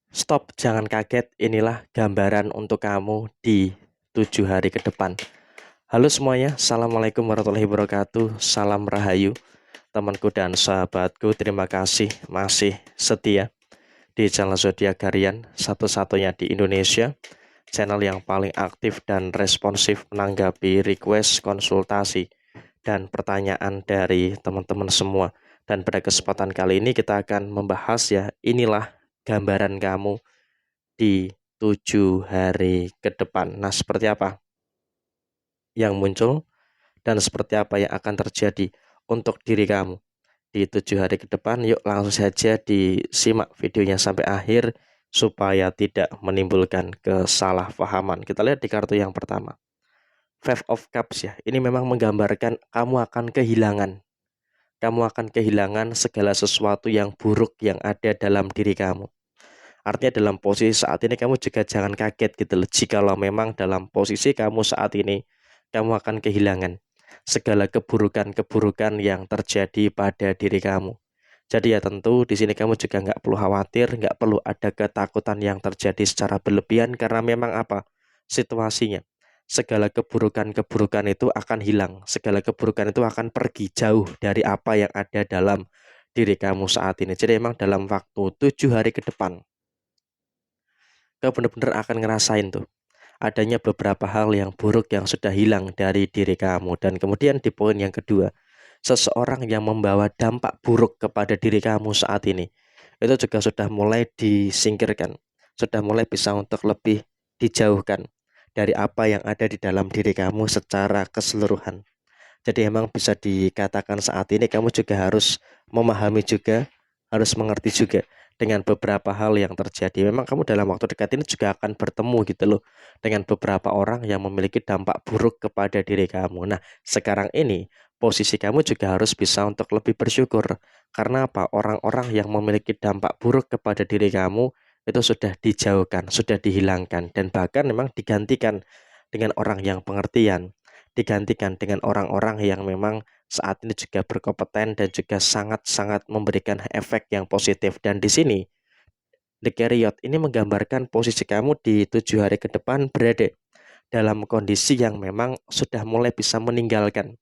Stop, jangan kaget. Inilah gambaran untuk kamu di 7 hari ke depan. Halo semuanya, Assalamualaikum warahmatullahi wabarakatuh. Salam Rahayu, temanku dan sahabatku. Terima kasih masih setia di channel Zodiak Harian, satu-satunya di Indonesia. Channel yang paling aktif dan responsif menanggapi request, konsultasi, dan pertanyaan dari teman-teman semua. Dan pada kesempatan kali ini kita akan membahas inilah gambaran kamu di 7 hari ke depan. Nah, seperti apa yang muncul dan seperti apa yang akan terjadi untuk diri kamu di 7 hari ke depan? Yuk langsung saja disimak videonya sampai akhir supaya tidak menimbulkan kesalahpahaman. Kita lihat di kartu yang pertama, Five of Cups ya. Ini memang menggambarkan kamu akan kehilangan. Kamu akan kehilangan segala sesuatu yang buruk yang ada dalam diri kamu. Artinya dalam posisi saat ini kamu juga jangan kaget gitu loh. Jikalau memang dalam posisi kamu saat ini, kamu akan kehilangan segala keburukan-keburukan yang terjadi pada diri kamu. Jadi ya tentu di sini kamu juga nggak perlu khawatir, nggak perlu ada ketakutan yang terjadi secara berlebihan karena memang apa situasinya. Segala keburukan-keburukan itu akan hilang, segala keburukan itu akan pergi jauh dari apa yang ada dalam diri kamu saat ini. Jadi memang dalam waktu 7 hari ke depan, kau benar-benar akan ngerasain tuh adanya beberapa hal yang buruk yang sudah hilang dari diri kamu. Dan kemudian di poin yang kedua, seseorang yang membawa dampak buruk kepada diri kamu saat ini itu juga sudah mulai disingkirkan, sudah mulai bisa untuk lebih dijauhkan dari apa yang ada di dalam diri kamu secara keseluruhan. Jadi emang bisa dikatakan saat ini kamu juga harus memahami juga, harus mengerti juga dengan beberapa hal yang terjadi. Memang kamu dalam waktu dekat ini juga akan bertemu gitu loh dengan beberapa orang yang memiliki dampak buruk kepada diri kamu. Nah, sekarang ini posisi kamu juga harus bisa untuk lebih bersyukur. Karena apa? Orang-orang yang memiliki dampak buruk kepada diri kamu itu sudah dijauhkan, sudah dihilangkan, dan bahkan memang digantikan dengan orang yang pengertian, digantikan dengan orang-orang yang memang saat ini juga berkompeten dan juga sangat-sangat memberikan efek yang positif. Dan di sini The Chariot ini menggambarkan posisi kamu di 7 hari ke depan berada dalam kondisi yang memang sudah mulai bisa meninggalkan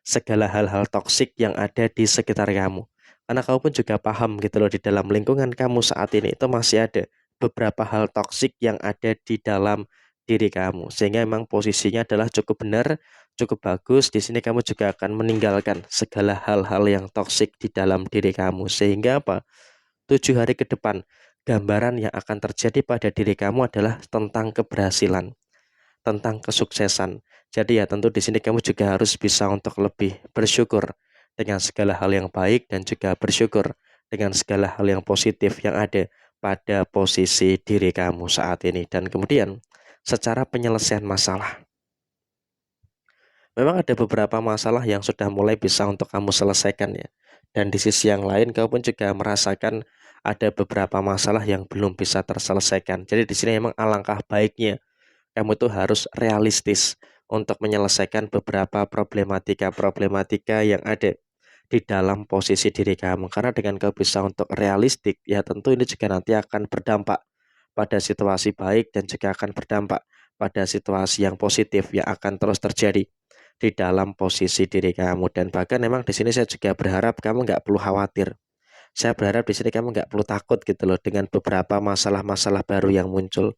segala hal-hal toksik yang ada di sekitar kamu. Karena kamu pun juga paham gitu loh, di dalam lingkungan kamu saat ini itu masih ada beberapa hal toksik yang ada di dalam diri kamu. Sehingga memang posisinya adalah cukup benar, cukup bagus. Di sini kamu juga akan meninggalkan segala hal-hal yang toksik di dalam diri kamu. Sehingga apa? 7 hari ke depan, gambaran yang akan terjadi pada diri kamu adalah tentang keberhasilan, tentang kesuksesan. Jadi ya tentu di sini kamu juga harus bisa untuk lebih bersyukur dengan segala hal yang baik dan juga bersyukur dengan segala hal yang positif yang ada pada posisi diri kamu saat ini. Dan kemudian secara penyelesaian masalah, memang ada beberapa masalah yang sudah mulai bisa untuk kamu selesaikan ya. Dan di sisi yang lain kamu pun juga merasakan ada beberapa masalah yang belum bisa terselesaikan. Jadi di sini memang alangkah baiknya kamu tuh harus realistis untuk menyelesaikan beberapa problematika-problematika yang ada di dalam posisi diri kamu. Karena dengan kau bisa untuk realistik, ya tentu ini juga nanti akan berdampak pada situasi baik dan juga akan berdampak pada situasi yang positif yang akan terus terjadi di dalam posisi diri kamu. Dan bahkan memang di sini saya juga berharap kamu nggak perlu khawatir. Saya berharap di sini kamu nggak perlu takut gitu loh dengan beberapa masalah-masalah baru yang muncul.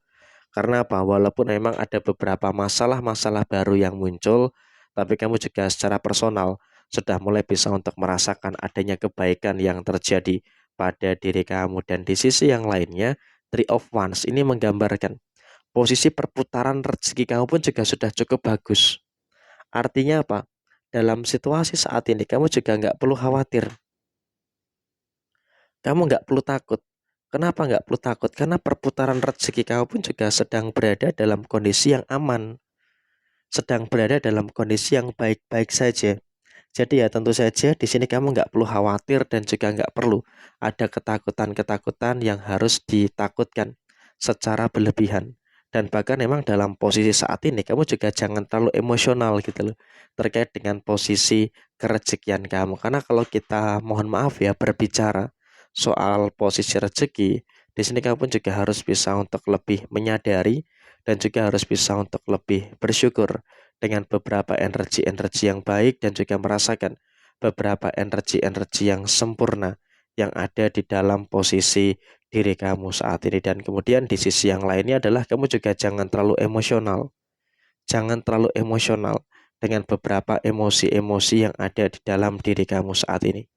Karena apa? Walaupun memang ada beberapa masalah-masalah baru yang muncul, tapi kamu juga secara personal sudah mulai bisa untuk merasakan adanya kebaikan yang terjadi pada diri kamu. Dan di sisi yang lainnya, Three of Wands ini menggambarkan posisi perputaran rezeki kamu pun juga sudah cukup bagus. Artinya apa? Dalam situasi saat ini kamu juga nggak perlu khawatir, kamu nggak perlu takut. Kenapa nggak perlu takut? Karena perputaran rezeki kamu pun juga sedang berada dalam kondisi yang aman, sedang berada dalam kondisi yang baik-baik saja. Jadi ya tentu saja di sini kamu nggak perlu khawatir dan juga nggak perlu ada ketakutan-ketakutan yang harus ditakutkan secara berlebihan. Dan bahkan memang dalam posisi saat ini kamu juga jangan terlalu emosional gitu loh terkait dengan posisi kerezekian kamu. Karena kalau kita mohon maaf ya berbicara soal posisi rezeki, di sini kamu pun juga harus bisa untuk lebih menyadari dan juga harus bisa untuk lebih bersyukur dengan beberapa energi-energi yang baik dan juga merasakan beberapa energi-energi yang sempurna yang ada di dalam posisi diri kamu saat ini. Dan kemudian di sisi yang lainnya adalah kamu juga jangan terlalu emosional. Jangan terlalu emosional dengan beberapa emosi-emosi yang ada di dalam diri kamu saat ini.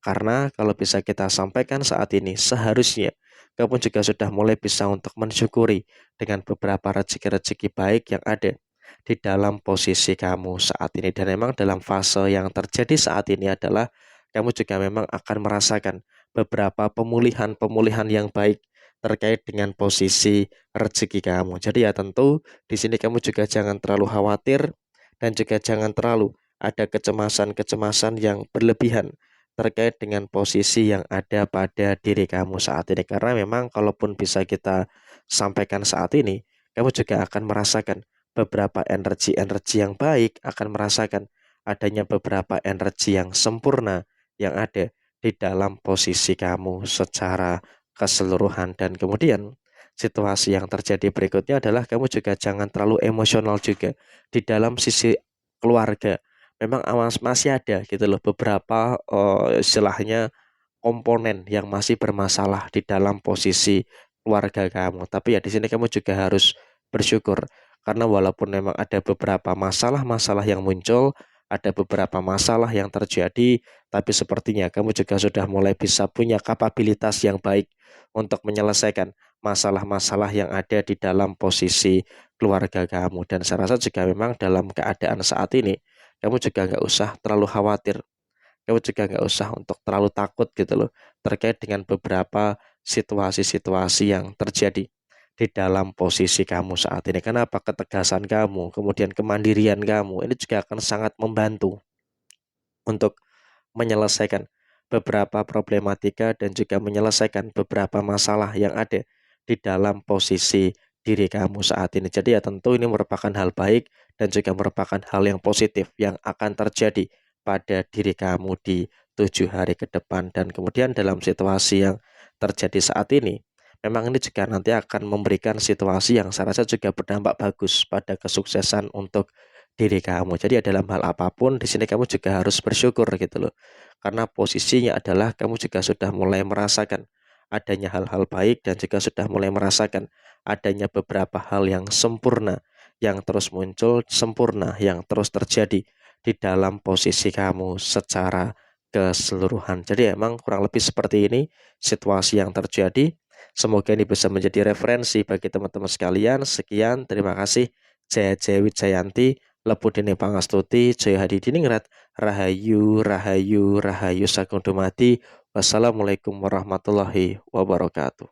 Karena kalau bisa kita sampaikan saat ini, seharusnya kamu juga sudah mulai bisa untuk mensyukuri dengan beberapa rezeki-rezeki baik yang ada di dalam posisi kamu saat ini. Dan memang dalam fase yang terjadi saat ini adalah kamu juga memang akan merasakan beberapa pemulihan-pemulihan yang baik terkait dengan posisi rezeki kamu. Jadi ya tentu di sini kamu juga jangan terlalu khawatir dan juga jangan terlalu ada kecemasan-kecemasan yang berlebihan terkait dengan posisi yang ada pada diri kamu saat ini. Karena memang kalaupun bisa kita sampaikan saat ini, kamu juga akan merasakan beberapa energi-energi yang baik, akan merasakan adanya beberapa energi yang sempurna yang ada di dalam posisi kamu secara keseluruhan. Dan kemudian situasi yang terjadi berikutnya adalah kamu juga jangan terlalu emosional juga di dalam sisi keluarga. Memang awas masih ada gitu loh beberapa istilahnya komponen yang masih bermasalah di dalam posisi keluarga kamu. Tapi ya di sini kamu juga harus bersyukur karena walaupun memang ada beberapa masalah-masalah yang muncul, ada beberapa masalah yang terjadi, tapi sepertinya kamu juga sudah mulai bisa punya kapabilitas yang baik untuk menyelesaikan masalah-masalah yang ada di dalam posisi keluarga kamu. Dan saya rasa juga memang dalam keadaan saat ini, kamu juga nggak usah terlalu khawatir, kamu juga nggak usah untuk terlalu takut gitu loh terkait dengan beberapa situasi-situasi yang terjadi di dalam posisi kamu saat ini. Kenapa? Ketegasan kamu, kemudian kemandirian kamu, ini juga akan sangat membantu untuk menyelesaikan beberapa problematika dan juga menyelesaikan beberapa masalah yang ada di dalam posisi diri kamu saat ini. Jadi ya tentu ini merupakan hal baik dan juga merupakan hal yang positif yang akan terjadi pada diri kamu di 7 hari ke depan. Dan kemudian dalam situasi yang terjadi saat ini, memang ini juga nanti akan memberikan situasi yang saya rasa juga berdampak bagus pada kesuksesan untuk diri kamu. Jadi ya dalam hal apapun di sini kamu juga harus bersyukur gitu loh. Karena posisinya adalah kamu juga sudah mulai merasakan adanya hal-hal baik dan juga sudah mulai merasakan adanya beberapa hal yang sempurna yang terus muncul, sempurna yang terus terjadi di dalam posisi kamu secara keseluruhan. Jadi emang kurang lebih seperti ini situasi yang terjadi. Semoga ini bisa menjadi referensi bagi teman-teman sekalian. Sekian, terima kasih. Jaya Jaya Wijayanti, Lepudene Pangastuti, Jaya Hadi Diningrat, Rahayu, Rahayu, Rahayu Sagung Dumadi. Wassalamualaikum warahmatullahi wabarakatuh.